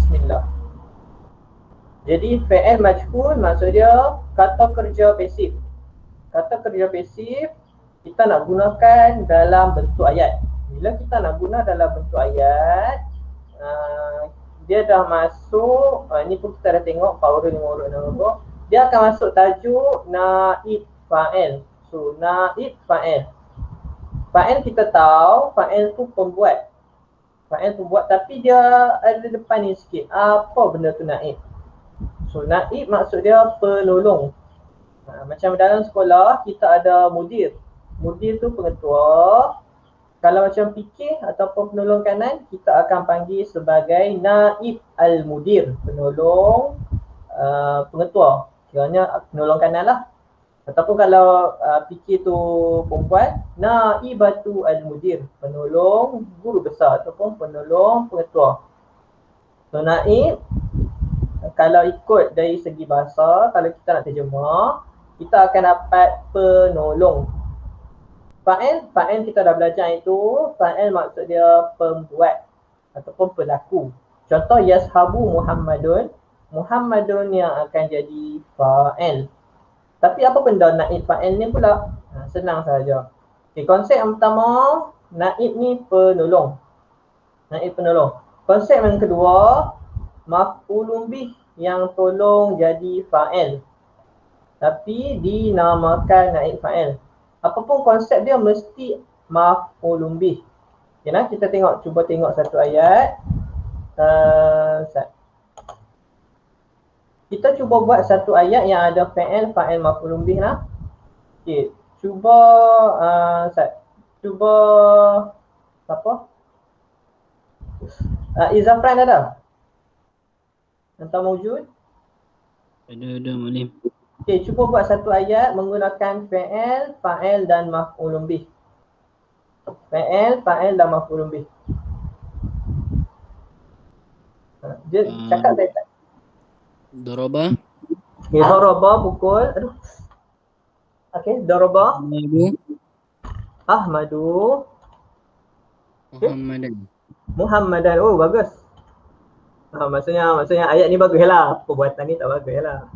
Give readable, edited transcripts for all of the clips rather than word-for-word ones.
bismillah. Jadi fi'il majhul maksud dia kata kerja pasif. Kata kerja pasif kita nak gunakan dalam bentuk ayat. Bila kita nak guna dalam bentuk ayat, dia dah masuk, ni pun kita dah tengok power 5 huruf 6 huruf. Dia akan masuk tajuk naib fa'il. So naib fa'il. Fa'il kita tahu, fa'il tu pembuat. Fa'il pembuat tapi dia ada depan ni sikit. Apa benda tu naib? So naib maksud dia penolong. Macam dalam sekolah kita ada mudir. Mudir tu pengetua. Kalau macam fikir ataupun penolong kanan, kita akan panggil sebagai naib al-mudir, penolong pengetua. Kiranya penolong kanan lah. Ataupun kalau fikir tu perempuan, naibatu al-mudir, penolong guru besar ataupun penolong pengetua. So naib, kalau ikut dari segi bahasa, kalau kita nak terjemah, kita akan dapat penolong. Fa'il kita dah belajar itu, fa'il maksud dia pembuat ataupun pelaku. Contoh yashabu Muhammadun, Muhammadun yang akan jadi fa'il. Tapi apa benda naib fa'il ni pula? Senang saja. Okay, konsep yang pertama, naib ni penolong. Naib penolong. Konsep yang kedua, maf'ulun bih yang tolong jadi fa'il. Tapi dinamakan naib fa'il. Apapun konsep dia mesti maf'ulun bih. Okay, nah, kita cuba tengok satu ayat. Kita cuba buat satu ayat yang ada fa'il maf'ulun bih lah. Okay, cuba siapa? Izafran ada? Entah wujud? Ada Malim. Okay, cuba buat satu ayat menggunakan fa'il dan maf'ulun bih. Fa'il dan maf'ulun bih. Dia cakap saya tak. Doroba. Okay, doroba pukul. Aduh. Okay, doroba. Ahmadu. Muhammadan. Oh, bagus. Maksudnya ayat ni bagus lah. Perbuatan ni tak bagus lah.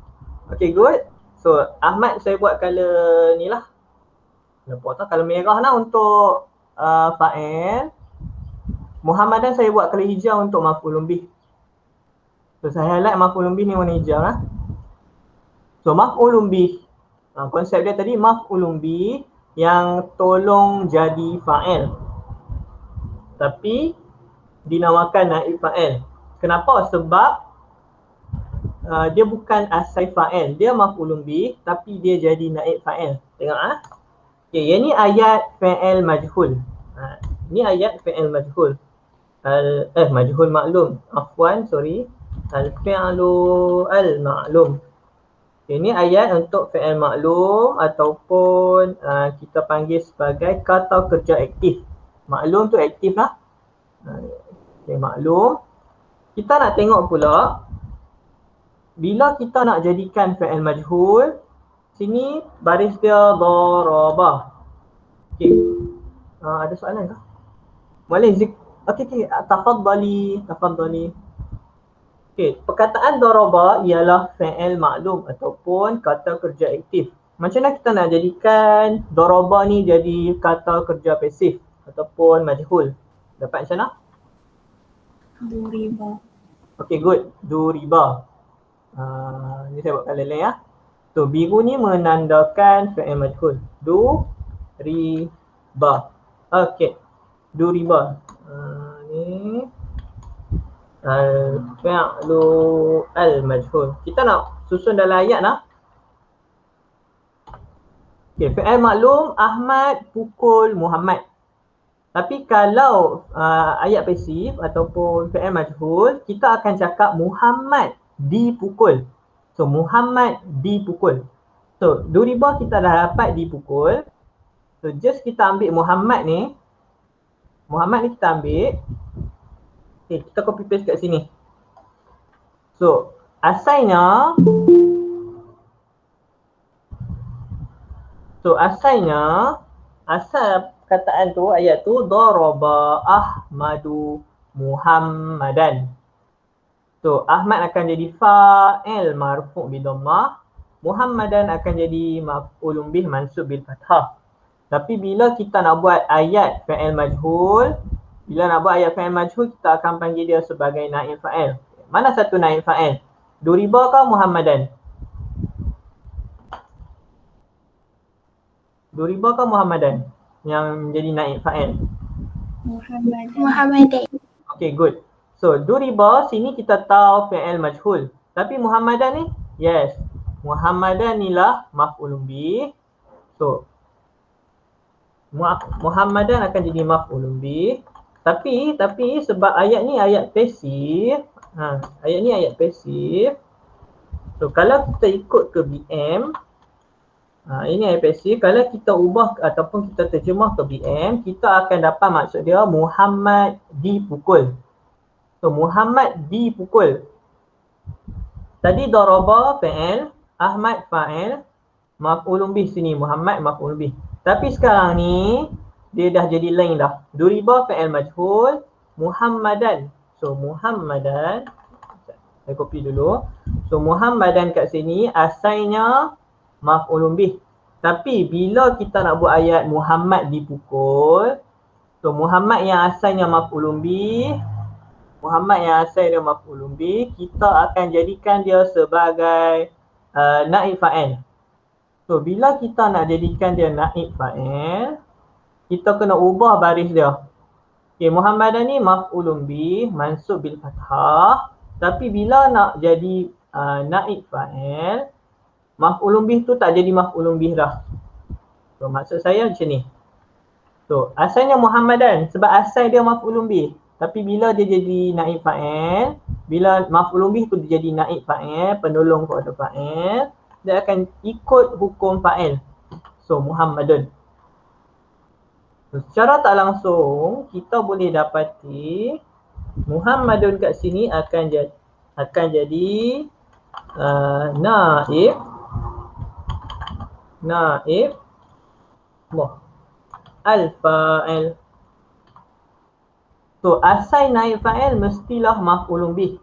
Okay, good. So, Ahmad saya buat color ni lah. Nampak tak? Color merah lah untuk fa'il. Muhammadan saya buat color hijau untuk maf'ulun bih. So, saya highlight maf'ulun bih ni warna hijau lah. So, maf'ulun bih. Konsep dia tadi maf'ulun bih yang tolong jadi fa'il. Tapi dinamakan naib fa'il. Kenapa? Sebab dia bukan asal fa'il, dia maf'ulun bih tapi dia jadi naib fa'il. Tengok Okay, yang ni ayat fa'il majhul. Ni ayat fa'il majhul. Majhul maklum. Afwan, sorry. Al-fi'lu al-ma'lum. Okay, ni ayat untuk fa'il maklum ataupun kita panggil sebagai kata kerja aktif. Maklum tu aktif lah. Okay, maklum. Kita nak tengok pula bila kita nak jadikan fa'il majhul, sini baris dia daraba. Okey. Ada soalan ke? Boleh okey, tafaddali. Okey, perkataan daraba ialah fa'il maklum ataupun kata kerja aktif. Macam mana kita nak jadikan daraba ni jadi kata kerja pasif ataupun majhul? Dapat macam mana? Duriba. Okey, good. Duriba. Ni saya buat color lain ya. So biru ni menandakan fa'il majhul. Riba. Okey. Duriba. Ni al-fi'lu al-majhul. Kita nak susun dalam ayat lah. Okey, fa'il maklum Ahmad pukul Muhammad. Tapi kalau ayat pasif ataupun fa'il majhul, kita akan cakap Muhammad dipukul. So Muhammad dipukul. So duriba kita dah dapat dipukul. So just kita ambil Muhammad ni kita ambil. Okay, kita copy paste kat sini. So asalnya asal perkataan tu, ayat tu daraba Ahmadu Muhammadan. So Ahmad akan jadi fa'il marfu' bi dhammah, Muhammadan akan jadi maf'ulun bih mansub bil fathah. Tapi bila kita nak buat ayat fa'il majhul, kita akan panggil dia sebagai naib fa'il. Mana satu naib fa'il? Duriba ke Muhammadan? Duriba ke Muhammadan yang menjadi naib fa'il? Muhammadan. Okay, good. So duriba sini kita tahu fa'il majhul. Tapi Muhammadan ni? Yes. Muhammadan inilah maf'ulun bih. So Muhammadan akan jadi maf'ulun bih. Tapi sebab ayat ni ayat pasif. Ayat ni ayat pasif. So kalau kita ikut ke BM, ini ayat pasif. Kalau kita ubah ataupun kita terjemah ke BM, kita akan dapat maksud dia Muhammad dipukul. So Muhammad dipukul. Tadi daraba fa'il, Ahmad fa'il, maf'ulun bih sini, Muhammad maf'ulun bih. Tapi sekarang ni dia dah jadi lain dah. Duriba fa'il majhul, Muhammadan. So Muhammadan, saya copy dulu. So Muhammadan kat sini asalnya maf'ulun bih. Tapi bila kita nak buat ayat Muhammad dipukul, so Muhammad yang asalnya maf'ulun bih, kita akan jadikan dia sebagai naib fa'il. So bila kita nak jadikan dia naib fa'il, kita kena ubah baris dia. Okay, Muhammadan ni maf'ulun bih mansub bil fathah. Tapi bila nak jadi naib fa'il, maf'ulun bih tu tak jadi maf'ulun bih dah. So maksud saya macam ni. So asalnya Muhammadan sebab asal dia maf'ulun bih. Tapi bila dia jadi naib fa'il, bila maf'ulun bih tu dia jadi naib fa'il, penolong kepada fa'il, dia akan ikut hukum fa'il. So Muhammadun. So, secara tak langsung kita boleh dapati Muhammadun kat sini akan jadi naib al-fa'il. So asal naib fa'il mestilah maf'ulun bih.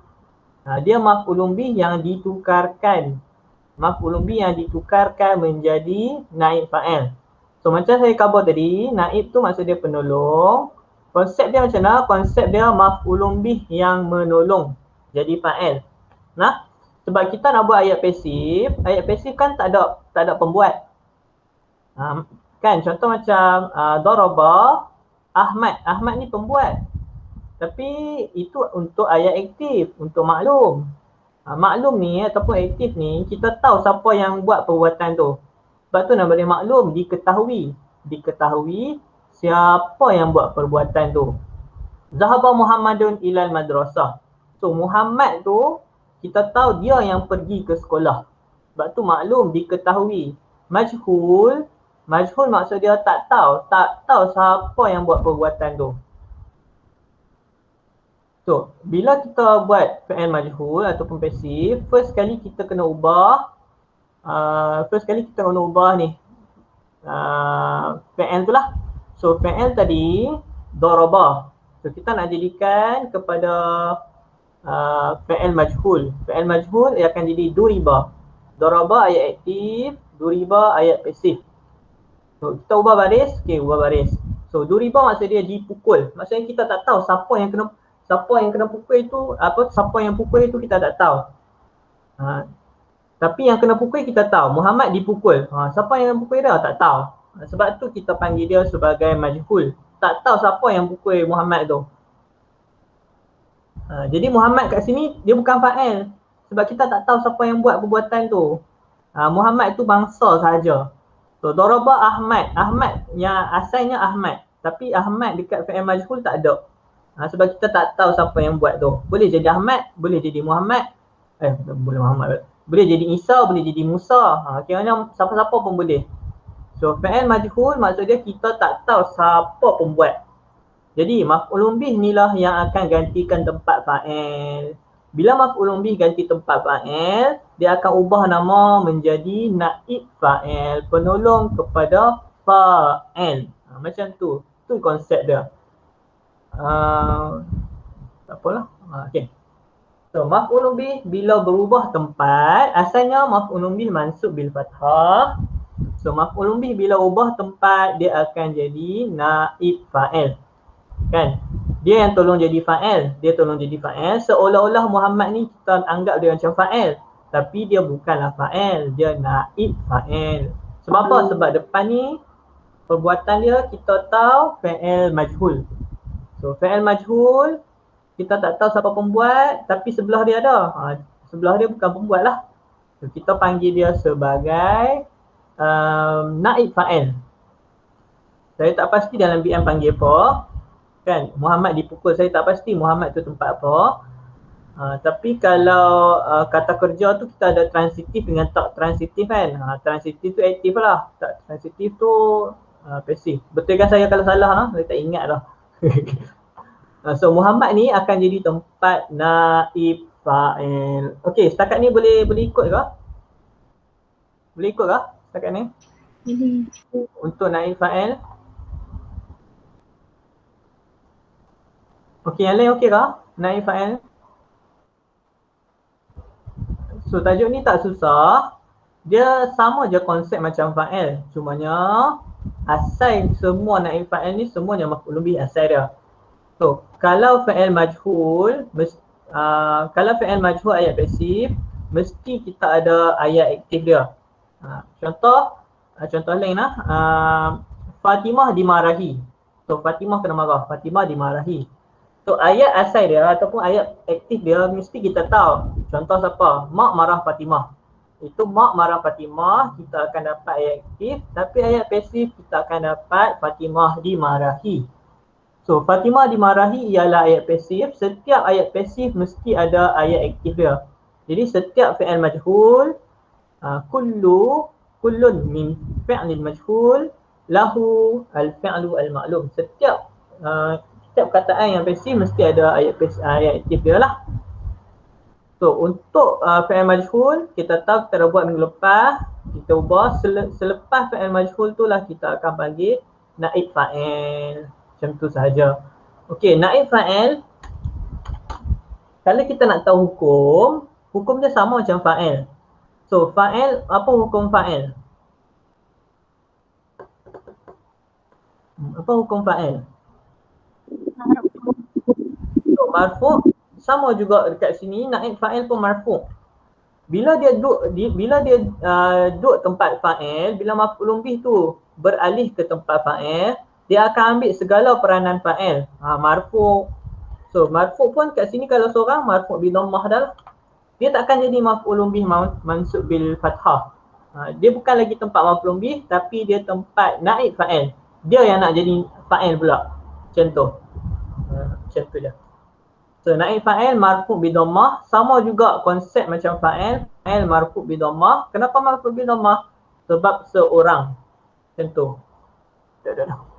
Dia maf'ulun bih yang ditukarkan. Menjadi naib fa'il. So macam saya khabar tadi, naib tu maksud dia penolong. Konsep dia macam mana? Konsep dia maf'ulun bih yang menolong jadi fa'il. Nah, sebab kita nak buat ayat pasif kan tak ada pembuat. Kan contoh macam daraba Ahmad ni pembuat. Tapi itu untuk ayat aktif, untuk maklum. Maklum ni ataupun aktif ni kita tahu siapa yang buat perbuatan tu. Sebab tu nama dia maklum, diketahui siapa yang buat perbuatan tu. Zahaba Muhammadun ilal madrasah. So Muhammad tu kita tahu dia yang pergi ke sekolah. Sebab tu maklum, diketahui. Majhul maksud dia tak tahu siapa yang buat perbuatan tu. So, bila kita buat fa'il majhul ataupun pasif, first kali kita kena ubah ni fa'il tu lah. So, fa'il tadi daraba. So, kita nak jadikan kepada fa'il majhul. Fa'il majhul ia akan jadi duriba. Daraba ayat aktif, duriba ayat pasif. So, kita ubah baris. Okay, ubah baris. So, duriba maksud dia dipukul. Maksudnya kita tak tahu siapa yang kena pukul itu, siapa yang pukul itu kita tak tahu. Tapi yang kena pukul kita tahu, Muhammad dipukul. Siapa yang pukul dia tak tahu. Sebab tu kita panggil dia sebagai majhul. Tak tahu siapa yang pukul Muhammad tu. Jadi Muhammad kat sini dia bukan fa'il. Sebab kita tak tahu siapa yang buat perbuatan tu. Muhammad tu bangsa sahaja. So daraba Ahmad yang asalnya Ahmad. Tapi Ahmad dekat fa'il majhul tak ada. Sebab kita tak tahu siapa yang buat tu. Boleh jadi Ahmad, boleh jadi Muhammad. Boleh jadi Isa, boleh jadi Musa. Kiranya siapa-siapa pun boleh. So fa'il majhul maksud dia kita tak tahu siapa pembuat. Jadi maf'ulun bih inilah yang akan gantikan tempat fa'il. Bila maf'ulun bih ganti tempat fa'il, dia akan ubah nama menjadi naib fa'il, penolong kepada fa'il. Macam tu. Tu konsep dia. Tak apalah. Okay. So maf'ulun bih bila berubah tempat, asalnya maf'ulun bih mansub bil fathah. So maf'ulun bih bila ubah tempat dia akan jadi naib fa'il. Kan? Dia yang tolong jadi fa'il, dia tolong jadi fa'il. Seolah-olah Muhammad ni kita anggap dia macam fa'il, tapi dia bukanlah fa'il, dia naib fa'il. Sebab apa? Sebab depan ni perbuatan dia kita tahu fa'il majhul. So fa'il majhul kita tak tahu siapa pembuat, tapi sebelah dia ada. Sebelah dia bukan pembuat lah. So, kita panggil dia sebagai naib fa'il. Saya tak pasti dalam BM panggil apa. Kan, Muhammad dipukul, saya tak pasti Muhammad tu tempat apa. Tapi kalau kata kerja tu kita ada transitif dengan tak transitif kan. Transitif tu aktif lah. Tak transitif tu pasif. Betul kan saya kalau salah lah? Saya tak ingat lah. So Muhammad ni akan jadi tempat naib fa'il. Okey, setakat ni boleh ikut ke? Boleh ikut ke setakat ni? Untuk naib fa'il. Okey, yang lain okey ke? Naib fa'il. So tajuk ni tak susah. Dia sama je konsep macam fa'il. Cumanya asal semua naib fa'il ni semuanya maf'ulun bih asal dia. So, kalau fa'il majhul, kalau fa'il majhul ayat pasif, mesti kita ada ayat aktif dia. Contoh lain lah, Fatimah dimarahi. So, Fatimah kena marah, Fatimah dimarahi. So, ayat asal dia ataupun ayat aktif dia mesti kita tahu. Contoh siapa? Mak marah Fatimah. Itu mak marah Fatimah, kita akan dapat ayat aktif. Tapi ayat pasif kita akan dapat Fatimah dimarahi. So, Fatimah dimarahi ialah ayat pasif. Setiap ayat pasif mesti ada ayat aktif dia. Jadi, setiap fi'il majhul, kullun min fi'lin majhul lahu al-fi'lu al-ma'lum. Setiap perkataan yang pasif mesti ada ayat aktif dia lah. So, untuk fi'il majhul, kita tahu kita dah buat minggu lepas. Kita ubah selepas fi'il majhul tu lah kita akan panggil naib fa'il. Macam tu sahaja. Okey, naib fa'il, kalau kita nak tahu hukum dia sama macam fa'il. So, fa'il, apa hukum fa'il? Apa hukum fa'il? So, marfu' sama juga dekat sini, naib fa'il pun marfu'. Bila dia duduk tempat fa'il, bila maf'ulun bih tu beralih ke tempat fa'il, dia akan ambil segala peranan fa'il. Marfu'. So, marfu' pun kat sini kalau seorang marfu' bi dhammah dah. Dia takkan jadi maf'ulun bih mansub bil fathah. Dia bukan lagi tempat maf'ulun bih, tapi dia tempat naib fa'il. Dia yang nak jadi fa'il pula. Macam tu. Macam tu je. So, naib fa'il marfu' bi dhammah, sama juga konsep macam fa'il. Fa'il marfu' bi dhammah. Kenapa marfu' bi dhammah? Sebab seorang. Macam tu. Dah.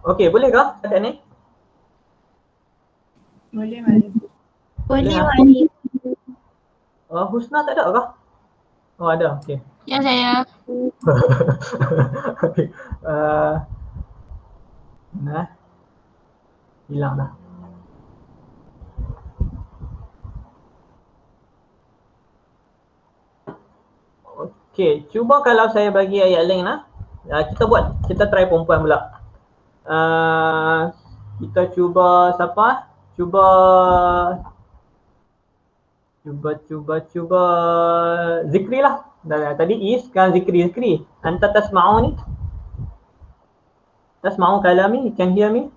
Okey, boleh ke setakat ni? Boleh, Malim. Boleh, Malim. Husna tak ada ke? Oh, ada. Okey. Ya, saya. Okey. Nah. Hilang dah. Okey, cuba kalau saya bagi ayat lain lah. Kita try perempuan pula. Kita cuba siapa? Cuba Zikri lah. Tadi is, sekarang Zikri. Anta tasma'u ni? Tasma'u kalami? Can hear me?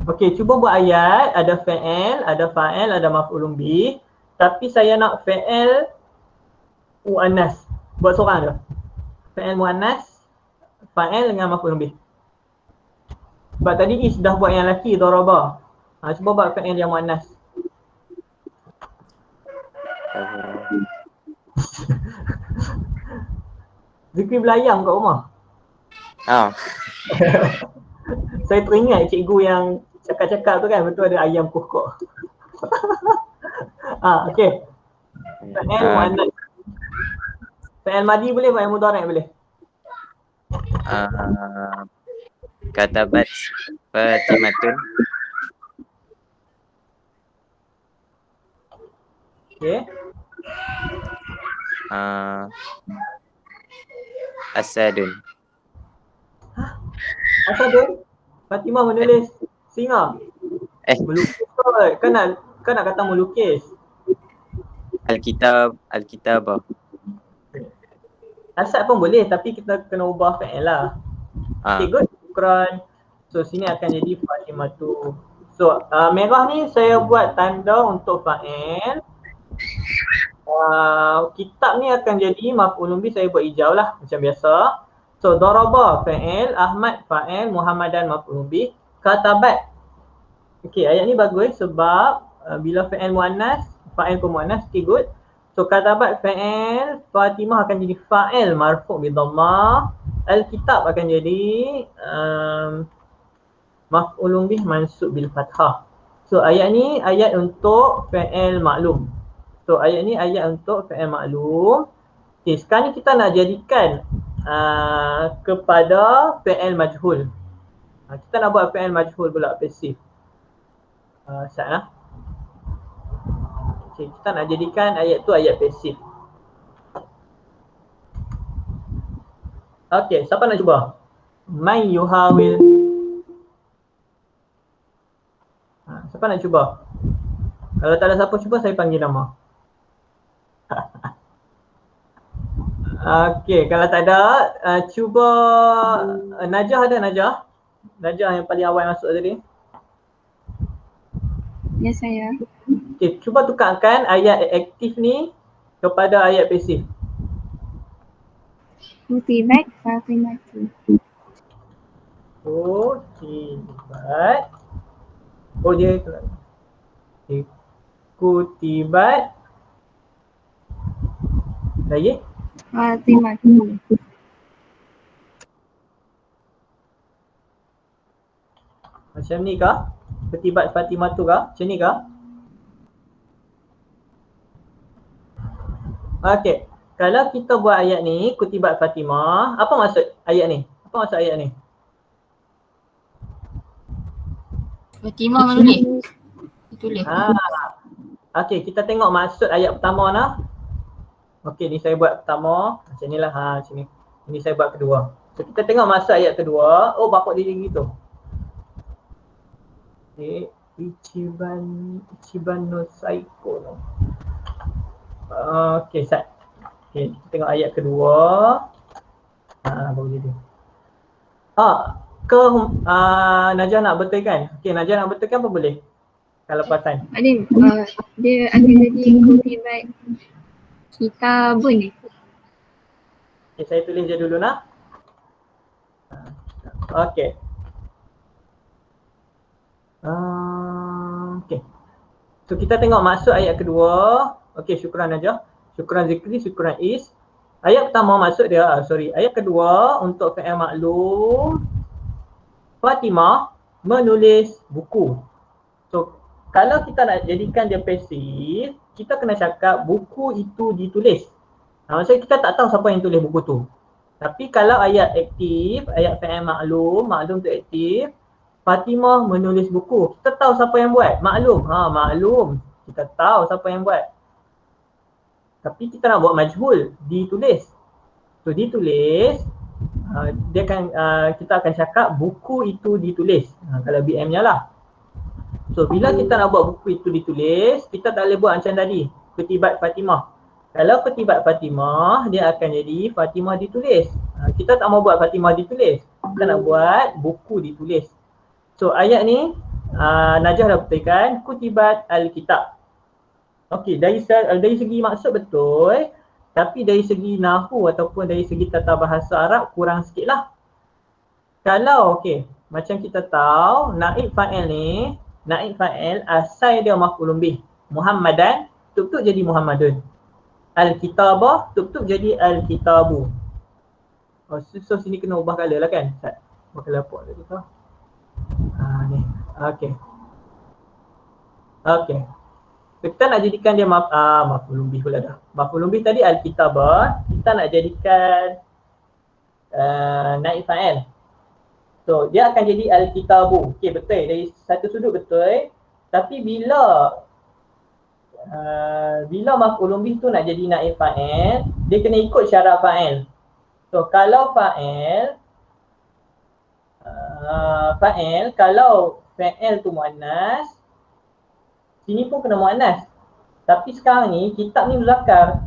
Okey, cuba buat ayat. Ada fa'il, ada fa'il, ada maf'ulun bih. Tapi saya nak fa'il mu'annas. Buat seorang je. Fa'il mu'annas, fa'il dengan maf'ulun bih. Sebab tadi is dah buat yang lelaki, daraba. Cuba buat fa'il yang mu'annas. Zikri belayang kat rumah. Saya teringat cikgu yang cakap-cakap tu kan, betul ada ayam kokok. Okey. Fa'il mu'annas. Fa'il madi boleh, fa'il mudhari' boleh. Katabat Fatimatun. Okay. Asadun. Asal tu Fatimah menulis singa. Melukis kot. Kan nak kata melukis. Alkitabah. Asal pun boleh tapi kita kena ubah fa'il lah. Okay, good. Syukran. So sini akan jadi Fatimah tu. So merah ni saya buat tanda untuk fa'il. Kitab ni akan jadi maf'ulun bih, saya buat hijau lah macam biasa. So daraba fa'il, Ahmad fa'il, Muhammadan maf'ulun bih, katabat. Okey, ayat ni bagus sebab bila fa'il muannas, fa'il pun muannas, okay, good. So katabat fa'il, Fatimah akan jadi fa'il marfu' bi dhammah, al-kitab akan jadi maf'ulun bih mansub bil fathah. So ayat ni ayat untuk fa'il maklum. So ayat ni ayat untuk fa'il maklum. Okay, sekarang ni kita nak jadikan kepada fa'il majhul. Kita nak buat fa'il majhul pula, pasif. Sekejap lah. Okay, kita nak jadikan ayat tu ayat pasif. Okay, siapa nak cuba? Man yuhawil. Siapa nak cuba? Kalau tak ada siapa cuba, saya panggil nama. Okay, kalau tak ada, cuba Najah ada Najah? Najah yang paling awal masuk tadi. Ya, saya. Okay, cuba tukarkan ayat aktif ni kepada ayat pasif. Kutibat Fatimatu. Kutibat. Oh, dia itu. Okay. Kutibat. Lagi? Fatimatu. Macam ni kah? Kutibat Fatimah tu kah? Macam ni kah? Okey. Kalau kita buat ayat ni, Kutibat Fatimah, apa maksud ayat ni? Apa maksud ayat ni? Fatimah menulis. Ditulis. Okey, kita tengok maksud ayat pertama lah. Okey, ni saya buat pertama. Macam ni lah. Macam ni. Ini saya buat kedua. So, kita tengok maksud ayat kedua. Oh, bapak dia gitu. Okay. Ichiban no Saiko no. Okay, Sat. Okay, kita tengok ayat kedua. Baru jadi. Najah nak betulkan? Okay, Najah nak betulkan apa boleh? Kalau perasan. Adim, dia akan jadi kutibat kitabun ni. Okay, saya tulis je dulu nak. Okay. Okay. So kita tengok maksud ayat kedua. Okay, syukran Najah. Syukran Zikri, syukran Is. Ayat pertama maksud dia, ayat kedua untuk fa'il maklum, Fatimah menulis buku. So kalau kita nak jadikan dia pasif, kita kena cakap buku itu ditulis. Maksudnya kita tak tahu siapa yang tulis buku tu. Tapi kalau ayat aktif, ayat fa'il maklum tu aktif, Fatimah menulis buku. Kita tahu siapa yang buat. Maklum. Maklum. Kita tahu siapa yang buat. Tapi kita nak buat majhul, ditulis. So ditulis, dia akan kita akan cakap buku itu ditulis. Kalau BM-nya lah. So bila kita nak buat buku itu ditulis, kita tak boleh buat macam tadi, Kutibat Fatimah. Kalau Kutibat Fatimah, dia akan jadi Fatimah ditulis. Kita tak mau buat Fatimah ditulis. Kita nak buat buku ditulis. So ayat ni Najah dah betulkan, Kutibat Al-Kitab. Okey, dari segi maksud betul, tapi dari segi nahwu ataupun dari segi tata bahasa Arab kurang sikit lah. Kalau okey, macam kita tahu naib fa'il ni, naib fa'il asal dia maf'ulun bih. Muhammadan, tuk-tuk jadi Muhammadun. Al-Kitabah, tuk-tuk jadi Al-Kitabu. So sini kena ubah colour lah kan? Ubah colour apa tadi tu? Ni. Okey. Okey. So, kita nak jadikan dia maf'ulun bih pula dah. Maf'ulun bih tadi Al-Kitabah, kita nak jadikan naib fa'il. So dia akan jadi Al-Kitabu. Okey, betul. Dari satu sudut betul. Tapi bila bila maf'ulun bih tu nak jadi naib fa'il, dia kena ikut syarat fa'il. So kalau fa'il kalau fa'il tu muannas, sini pun kena muannas. Tapi sekarang ni kitab ni muzakkar.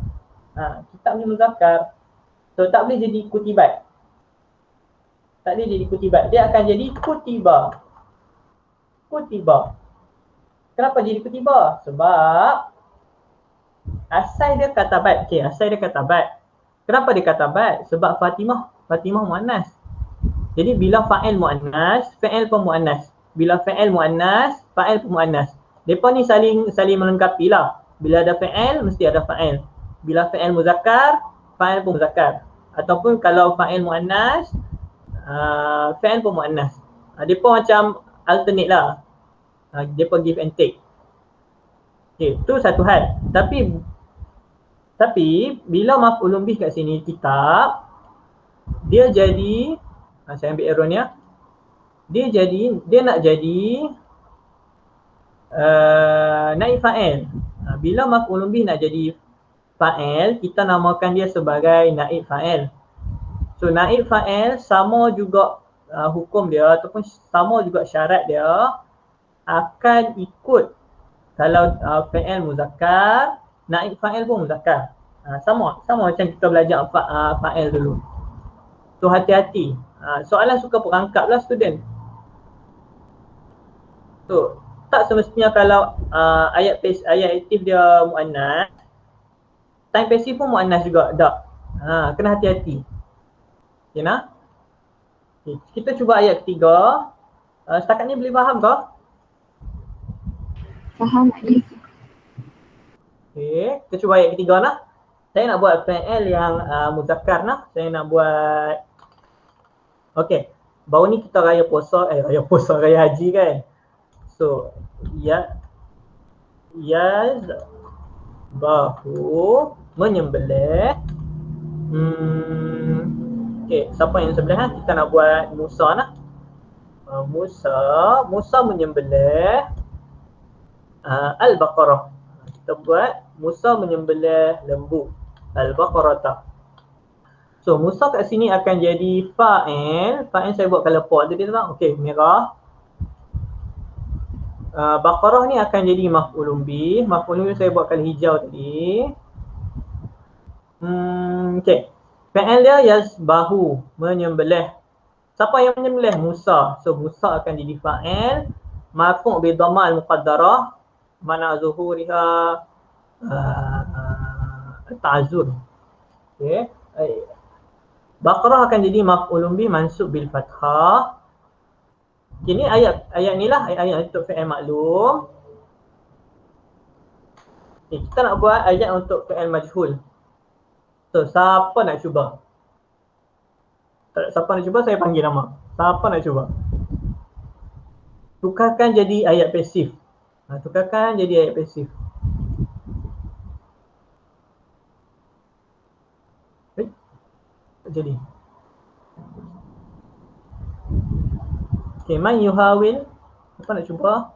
Kitab ni muzakkar. So tak boleh jadi kutibat. Tak boleh jadi kutibat. Dia akan jadi kutiba. Kutiba. Kenapa jadi kutiba? Sebab asal dia katabat. Okey, asal dia katabat. Kenapa dia katabat? Sebab Fatimah muannas. Jadi bila fa'il muannas, fa'il pun muannas. Bila fa'il muannas, fa'il pun muannas. Depa ni saling melengkapi lah. Bila ada fa'il, mesti ada fa'il. Bila fa'il muzakkar, fa'il pun muzakkar. Ataupun kalau fa'il muannas, fa'il pun muannas. Depa macam alternate lah. Depa give and take. Okay, tu satu hal. Tapi bila maf'ulun bih kat sini kitab, dia jadi, saya ambil arrow ni ya. Dia nak jadi naib fa'il. Bila maf'ulun bih nak jadi fa'il, kita namakan dia sebagai naib fa'il. So naib fa'il sama juga hukum dia ataupun sama juga syarat dia akan ikut kalau fa'il muzakkar, naib fa'il pun muzakkar. Sama macam kita belajar fa'il dulu. So hati-hati. Soalan suka perangkap lah student. So tak semestinya kalau ayat aktif dia muannas, time pasif pun muannas juga. Tak. Kena hati-hati. Okay, nah? Okay, kita cuba ayat ketiga. Setakat ni boleh faham ke? Faham Makcik? Okay, kita cuba ayat ketiga lah. Saya nak buat fa'il yang muzakkar lah. Saya nak buat. Okay, baru ni kita raya haji kan. So, bahu menyembelih. Okay, siapa yang sebelah Kita nak buat Musa lah. Musa menyembelih Al-Baqarah. Kita buat Musa menyembelih lembu. Al-Baqarah. So Musa kat sini akan jadi fa'il. Fa'il saya buat colour pot tadi tak? Okey, merah. Baqarah ni akan jadi maf'ulun bih. Maf'ulun bih saya buat colour hijau tadi. Okey. Fa'il dia yazbahu, menyembelih. Siapa yang menyembelih? Musa. So Musa akan jadi fa'il. Marfu' bi dhamma al-muqaddarah. Mana zuhuriha ta'azzur. Okey. Baqarah akan jadi maf'ulun bih mansub bil fathah. Okay, ni ayat ni lah ayat untuk fi'il maklum. Okay, kita nak buat ayat untuk fi'il majhul. So siapa nak cuba? Siapa nak cuba saya panggil nama. Siapa nak cuba? Tukarkan jadi ayat pasif. Tukarkan jadi ayat pasif. Jadi okay, man yuhawil. Apa nak cuba?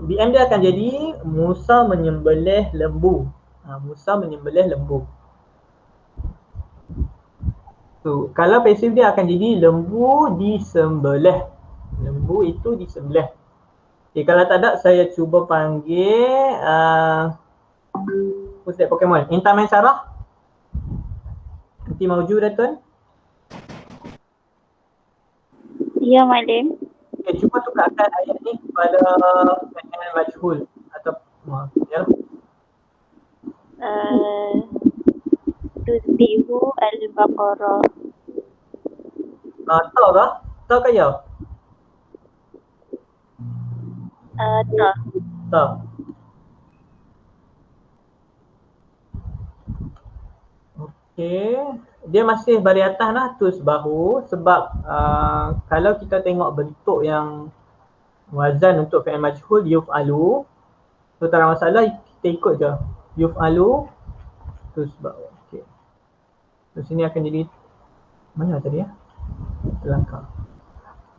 BM dia akan jadi Musa menyembelih lembu. Musa menyembelih lembu. So, kalau pasif dia akan jadi lembu disembelih. Lembu itu disembelih. Okay, kalau tak ada saya cuba panggil Ustaz Pokemon. Intan main Sarah? Nanti mauju dah tuan? Ya, Madam. Okay, cuba tukarkan ayat ni kepada fi'il majhul atau ya. Tuzbihu al-Baqarah. Tahu ke? Tahu ke ya? Tak. Tahu. Okay, dia masih bari atas lah tusbahu sebab kalau kita tengok bentuk yang wazan untuk fi'il majhul yuf'alu, so tak ada masalah, kita ikut je yuf'alu tusbahu. Okay, so sini akan jadi mana tadi ya? Terlangkap.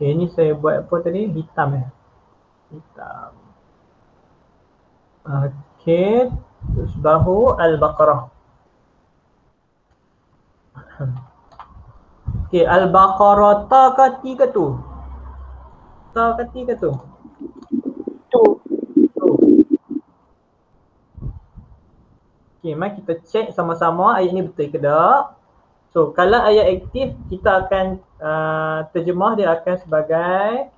Okay, ni saya buat apa tadi? Hitam ya. Kitab. Okey, tusbahu al-Baqarah. Okey, al-Baqarah ta ke ti ke tu? Ta ke ti ke tu? Tu. Tu. Okey, mari kita cek sama-sama ayat ni betul ke tak. So, kalau ayat aktif, kita akan terjemah dia akan sebagai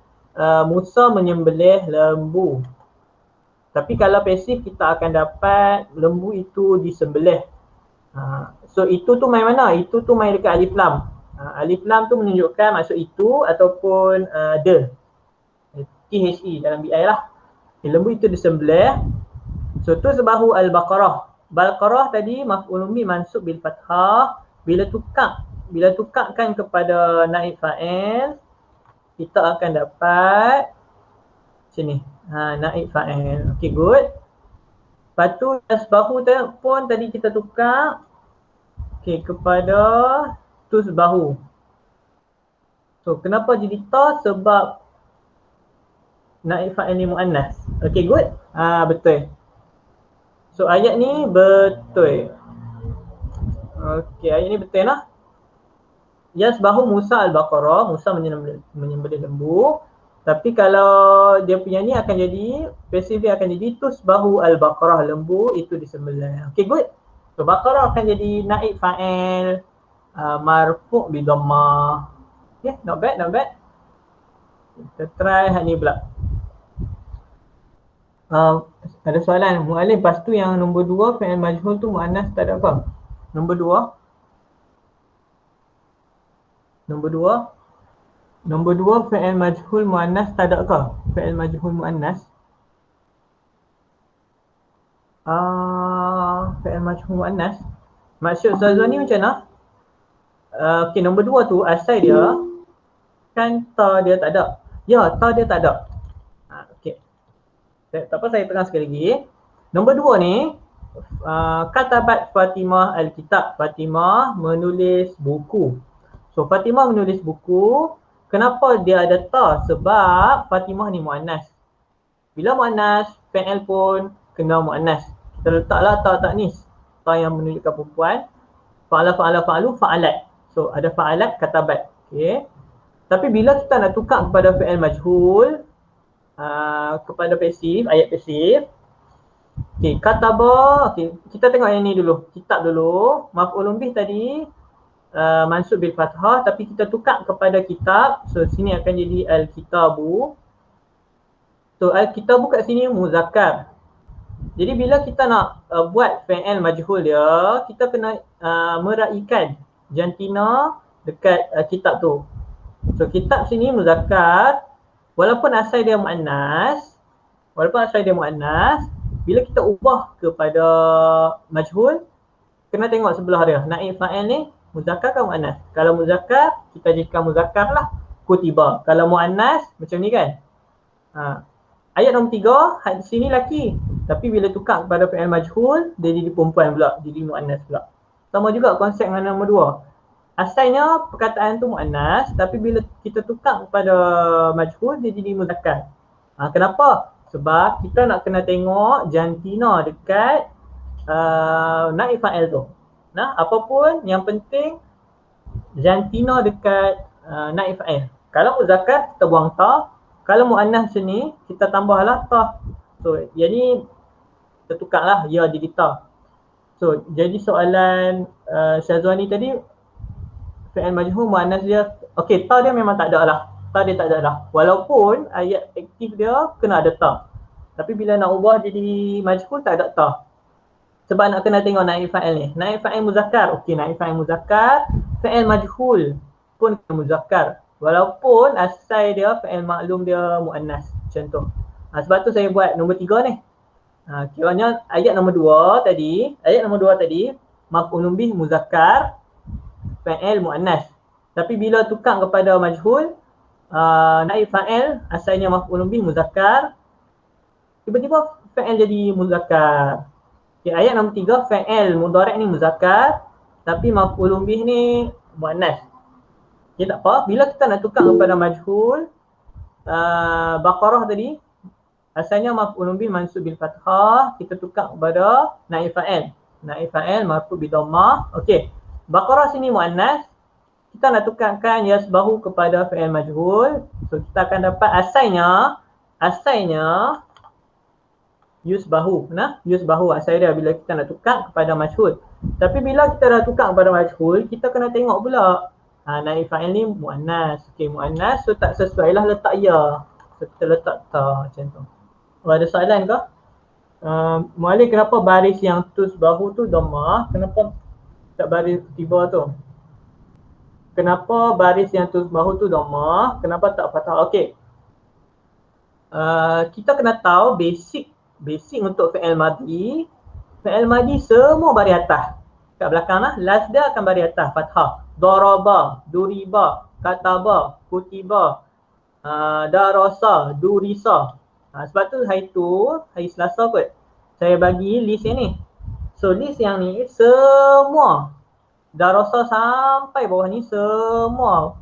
Musa menyembelih lembu. Tapi kalau pasif, kita akan dapat lembu itu disembelih. So, itu tu main mana? Itu tu main dekat alif lam. Alif lam tu menunjukkan maksud itu ataupun the. THE dalam BI lah. Lembu itu disembelih. So, tu sebahu al-Baqarah. Baqarah tadi maf'ul bih mansub bil fathah. Bila tukarkan kepada naib fa'il, kita akan dapat sini. Naib fa'il. Okay, good. Lepas tu tasbahu pun tadi kita tukar kepada tusbahu. So, kenapa jadi ta? Sebab naib fa'il ni muannas. Okay, good. Betul. So, ayat ni betul. Okey, ayat ni betul lah. Yasbahu Musa al-Baqarah, Musa menyembelih lembu. Tapi kalau dia punya ni akan jadi, pasif dia akan jadi tusbahu al-Baqarah, lembu itu disembelih. Okey, good. So, Baqarah akan jadi naib fa'il marfu' bi dhammah. Okay, not bad, not bad. Kita try hal ni pula. Ada soalan, mu'alim lepas tu yang nombor 2 fa'il majhul tu muannas tak ada apa? Nombor 2 fa'il majhul muannas tak ada ke? Fa'il majhul muannas. Fa'il majhul muannas. Maksud Ustazah ni macam mana? Okey, nombor 2 tu asal dia kan ta dia tak ada. Ya, ta dia tak ada. Okey. Tak apa, saya terang sekali lagi. Nombor 2 ni katabat Fatimah al-kitab. Fatimah menulis buku. So, Fatimah menulis buku. Kenapa dia ada ta? Sebab Fatimah ni muannas. Bila muannas, fa'il pun kena muannas. Kita letaklah ta ta'nis. Ta yang menunjukkan perempuan. Fa'ala, fa'ala, fa'alu, fa'alat. So, ada fa'alat, katabat. Okay. Tapi bila kita nak tukar kepada fa'il majhul, kepada pasif, ayat pasif. Okay, kataba. Okay, kita tengok yang ni dulu. Kitab dulu. Maf'ulun bih tadi mansub bil fathah, tapi kita tukar kepada kitab. So, sini akan jadi al-kitabu. So, al-kitabu kat sini muzakkar. Jadi, bila kita nak buat fa'il majhul dia, kita kena meraihkan jantina dekat kitab tu. So, kitab sini muzakkar. Walaupun asal dia muannas, bila kita ubah kepada majhul, kena tengok sebelah dia. Naib fa'il ni muzakkar ke muannas? Kalau muzakkar, kita jadikan muzakkar lah. Kutiba. Kalau muannas, macam ni kan? Ayat nombor 3, di sini laki. Tapi bila tukar kepada fa'il majhul, dia jadi perempuan pula. Jadi muannas pula. Sama juga konsep dengan nombor 2. Asalnya perkataan tu muannas, tapi bila kita tukar kepada majhul, dia jadi muzakkar. Kenapa? Sebab kita nak kena tengok jantina dekat naib fa'il tu. Nah, apapun yang penting jantina dekat naib fa'il. Kalau muzakkar kita buang ta, kalau muannas sini kita tambahlah ta. So, jadi kita tukarlah ya jadi ta. So, jadi soalan Syazwani tadi, fa'il majhul muannas dia, okey, ta dia memang tak ada lah. Ta dia tak ada lah. Walaupun ayat aktif dia kena ada ta. Tapi bila nak ubah jadi majhul tak ada ta. Sebab nak kena tengok naib fa'il ni. Naib fa'il muzakkar. Okey, naib fa'il muzakkar. Fa'il majhul pun kena muzakkar. Walaupun asal dia fa'il maklum dia muannas. Macam tu. Sebab tu saya buat nombor 3 ni. Kiranya ayat nombor 2 tadi, maf'ulun bih muzakkar, fa'il muannas. Tapi bila tukar kepada majhul, naib fa'il asalnya maf'ulun bih muzakkar, tiba-tiba fa'il jadi muzakkar. Okay, ayat nombor 3, fa'il mudhari' ni muzakkar, tapi maf'ulun bih ni muannas. Okay, tak apa. Bila kita nak tukar kepada majhul, Baqarah tadi, Asalnya maf'ulun bih mansub bil fathah, kita tukar kepada naib fa'il. Naib fa'il marfu' bi dhammah. Okey. Baqarah sini muannas. Kita nak tukarkan yasbahu kepada fi'il majhul. So kita akan dapat asalnya yusbahu. Nah, yusbahu asal dia bila kita nak tukar kepada majhul. Tapi bila kita dah tukar kepada majhul, kita kena tengok pula. Naib fa'il ni muannas. Okey, muannas, so tak sesuai lah letak ya. So kita letak ta macam tu. Ada soalan ke? Muallim, kenapa baris yang tusbahu tu dhammah? Kenapa tak baris tiba tu? Kenapa baris yang tusbahu tu dhammah? Kenapa tak fathah? Okey. Kita kena tahu basic untuk fi'il madhi. Fi'il madhi semua baris atas. Kat belakang lah, last dia akan baris atas, fathah. Daraba, duriba, kataba, kutiba, darasa, durisa. Sebab tu hari Selasa kot, saya bagi list yang ni. So list yang ni semua darasa sampai bawah ni semua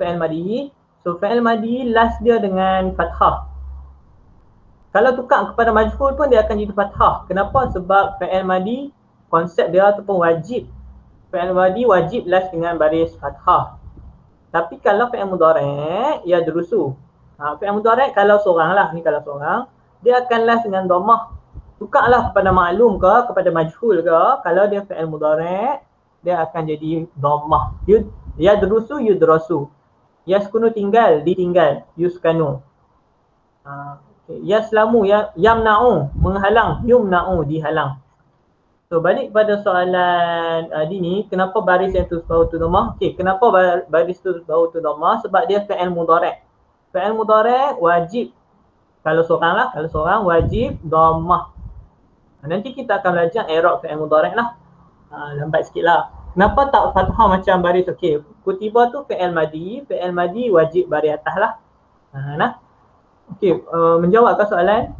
fi'il madhi. So fi'il madhi last dia dengan fathah. Kalau tukar kepada majhul pun dia akan jadi fathah. Kenapa? Sebab fi'il madhi konsep dia ataupun wajib. Fi'il madhi wajib last dengan baris fathah. Tapi kalau fi'il mudhari' ia derusu. Fi'il mudhari' kalau seorang lah, ni kalau seorang, dia akan last dengan dhammah. Tukarlah kepada maklum ke, kepada majhul ke, kalau dia fi'il mudhari' dia akan jadi dhammah. Yadrusu, yudrasu. Yaskunu tinggal, ditinggal. Yuskanu. Yaslamu, yamna'u, menghalang. Yumna'u, dihalang. So balik pada soalan Dini, kenapa baris yang tusbahu tu dhammah? Okey, kenapa baris tusbahu tu dhammah? Sebab dia fi'il mudhari'. Fi'il mudhari' wajib. Kalau seorang wajib dhammah. Nanti kita akan belajar i'rab fi'il mudhari' lah. Lambat sikit lah. Kenapa tak fathah macam baris? Okey, kutiba tu fi'il madhi wajib baris atas lah. Nah. Okey, menjawab ke soalan?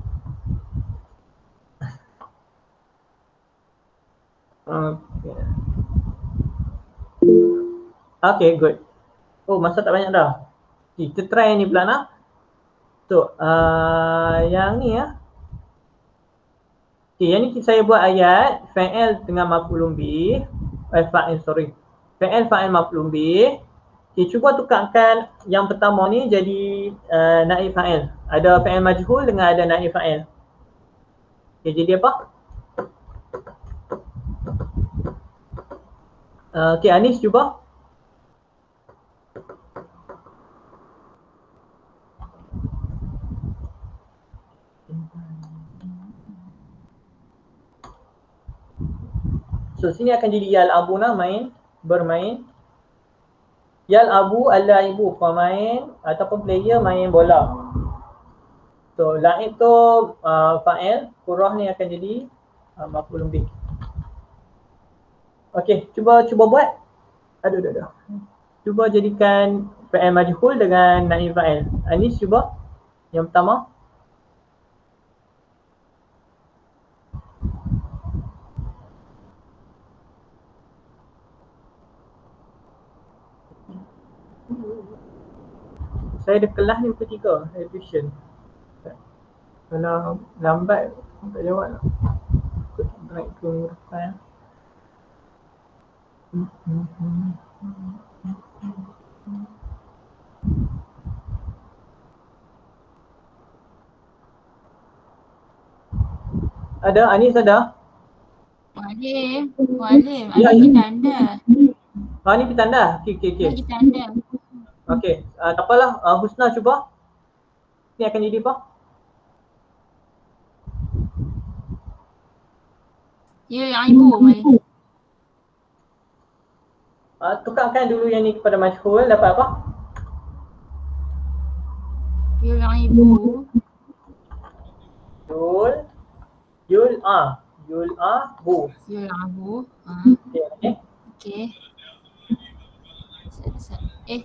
Okay, good. Oh, masa tak banyak dah. Kita try ni pula nak. So, yang ni ya. Okay, yang ni saya buat ayat fa'il dengan maf'ulun bih. Fa'il maf'ulun bih. Okay, cuba tukarkan yang pertama ni jadi naib fa'il. Ada fa'il majhul dengan ada naib fa'il. Okay, jadi apa? Okay, Anis cuba. So sini akan jadi yal'abuna bermain. Yal'abu al-la'ibu pemain ataupun player main bola. So la'ib tu fa'il, qurrah ni akan jadi maf'ulun bih. Okey, cuba buat. Aduh. Cuba jadikan fa'il majhul dengan naib fa'il. Anis cuba. Yang pertama. Saya ada kelas ni pukul 3, saya tuition. Kalau lambat, tak jawab lah. Break ke depan. Ada? Anis ada? Muallim, Ya, ada ya. tanda. Ni petanda? Okey. Lagi tanda. Okey, tak apalah. Husna cuba. Ni akan jadi apa? Yal'ibu, muallim. Tukarkan dulu yang ni kepada majhul, dapat apa? Yal'ibu. Yul'abu. Yal'ibu. Okey. Okey.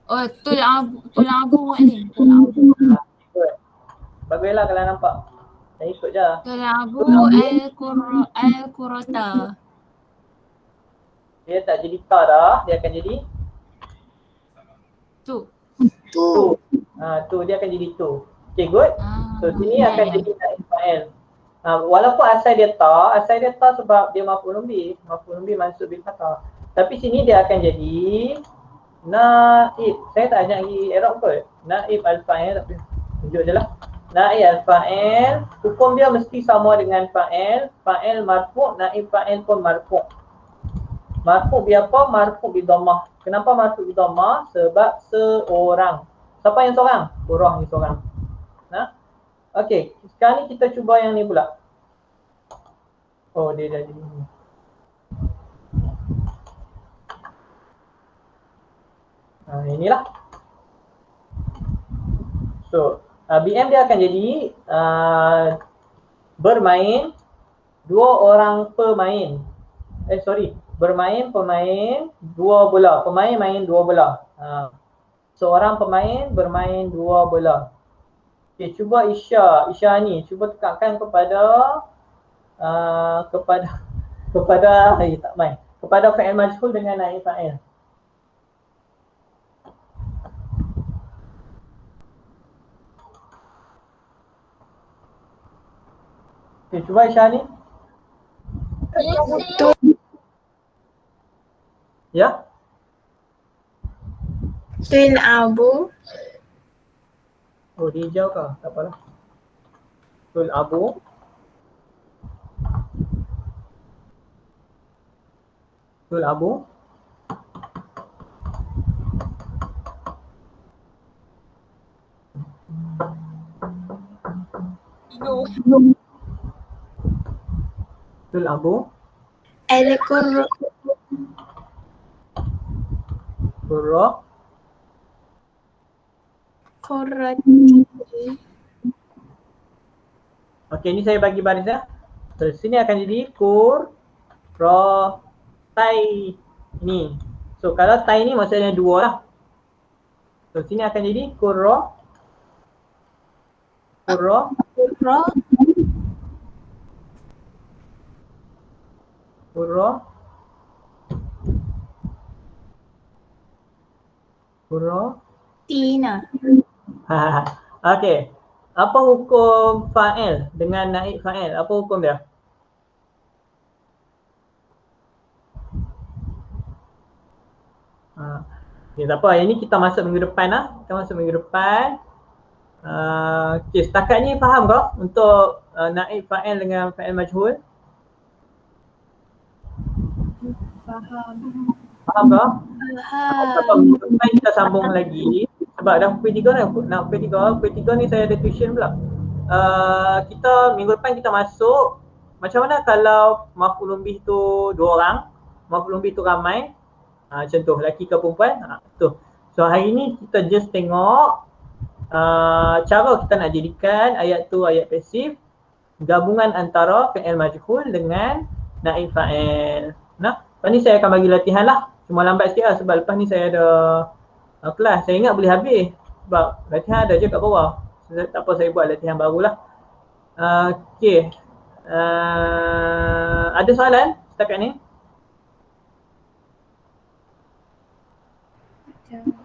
Oh, tul'abu muallim. Tul'abu. Baguslah kalau nampak. Saya ikut je. Tul'abu al-qurata. Dia tak jadi ta dah, dia akan jadi Tu. tu. Tu dia akan jadi tu. Okay, good. So sini akan jadi naib fa'il. Walaupun asal dia ta sebab dia maf'ul bih mansub bil fathah. Tapi sini dia akan jadi naib. Saya tak ajak lagi i'rab kot. Naib al-fa'il, tapi tunjuk je lah. Naib al-fa'il, hukum dia mesti sama dengan fa'il. Fa'il marfu', naib fa'il pun marfu'. Marfu' bi apa? Marfu' bi dhammah. Kenapa marfu' bi dhammah? Sebab seorang. Siapa yang seorang? Surah ni seorang. Nah. Okey, sekarang ni kita cuba yang ni pula. Oh, dia dah jadi ni. Inilah. So, BM dia akan jadi bermain dua orang pemain. Bermain pemain dua bola. Pemain main dua bola. Seorang pemain bermain dua bola. Okay, cuba Isya ni cuba tekankan kepada kepada fa'il majhul dengan naib fa'il. Okay, cuba Isya ni. Ya? Tul'abu. Oh, dia hijau ke? Tak apalah. Tul'abu. Tul'abu. Tul'abu. Al-Qurra. Qurra. Qurrati. Okey, ni saya bagi baris ya. So, sini akan jadi kur, ra, tai. Ni. So, kalau tai ni maksudnya dua lah. So, sini akan jadi kurra. Kurra. Qurra. Kurra. Kurra. Tina. Okey. Apa hukum fa'il dengan naib fa'il? Apa hukum dia? Okay, tak apa. Yang ni kita masuk minggu depan lah. Kita masuk minggu depan. Okay, setakat ni faham kau untuk naib fa'il dengan fa'il majhul? Faham. Faham kau? Faham. Apa minggu depan kita sambung lagi. Sebab dah pukul 3 dah, nak pukul 3. Pukul 3 ni saya ada tuition pula. Kita minggu depan kita masuk macam mana kalau maf'ulun bih tu dua orang, maf'ulun bih tu ramai. Macam tu, lelaki ke perempuan. Tu. So hari ni kita just tengok cara kita nak jadikan ayat tu ayat pasif, gabungan antara fi'il majhul dengan naib fa'il. Nah, lepas ni saya akan bagi latihan lah. Cuma lambat sikit lah sebab lepas ni saya ada kelas. Saya ingat boleh habis sebab latihan ada je kat bawah. Tak apa, saya buat latihan barulah. Okay. Ada soalan setakat ni? Macam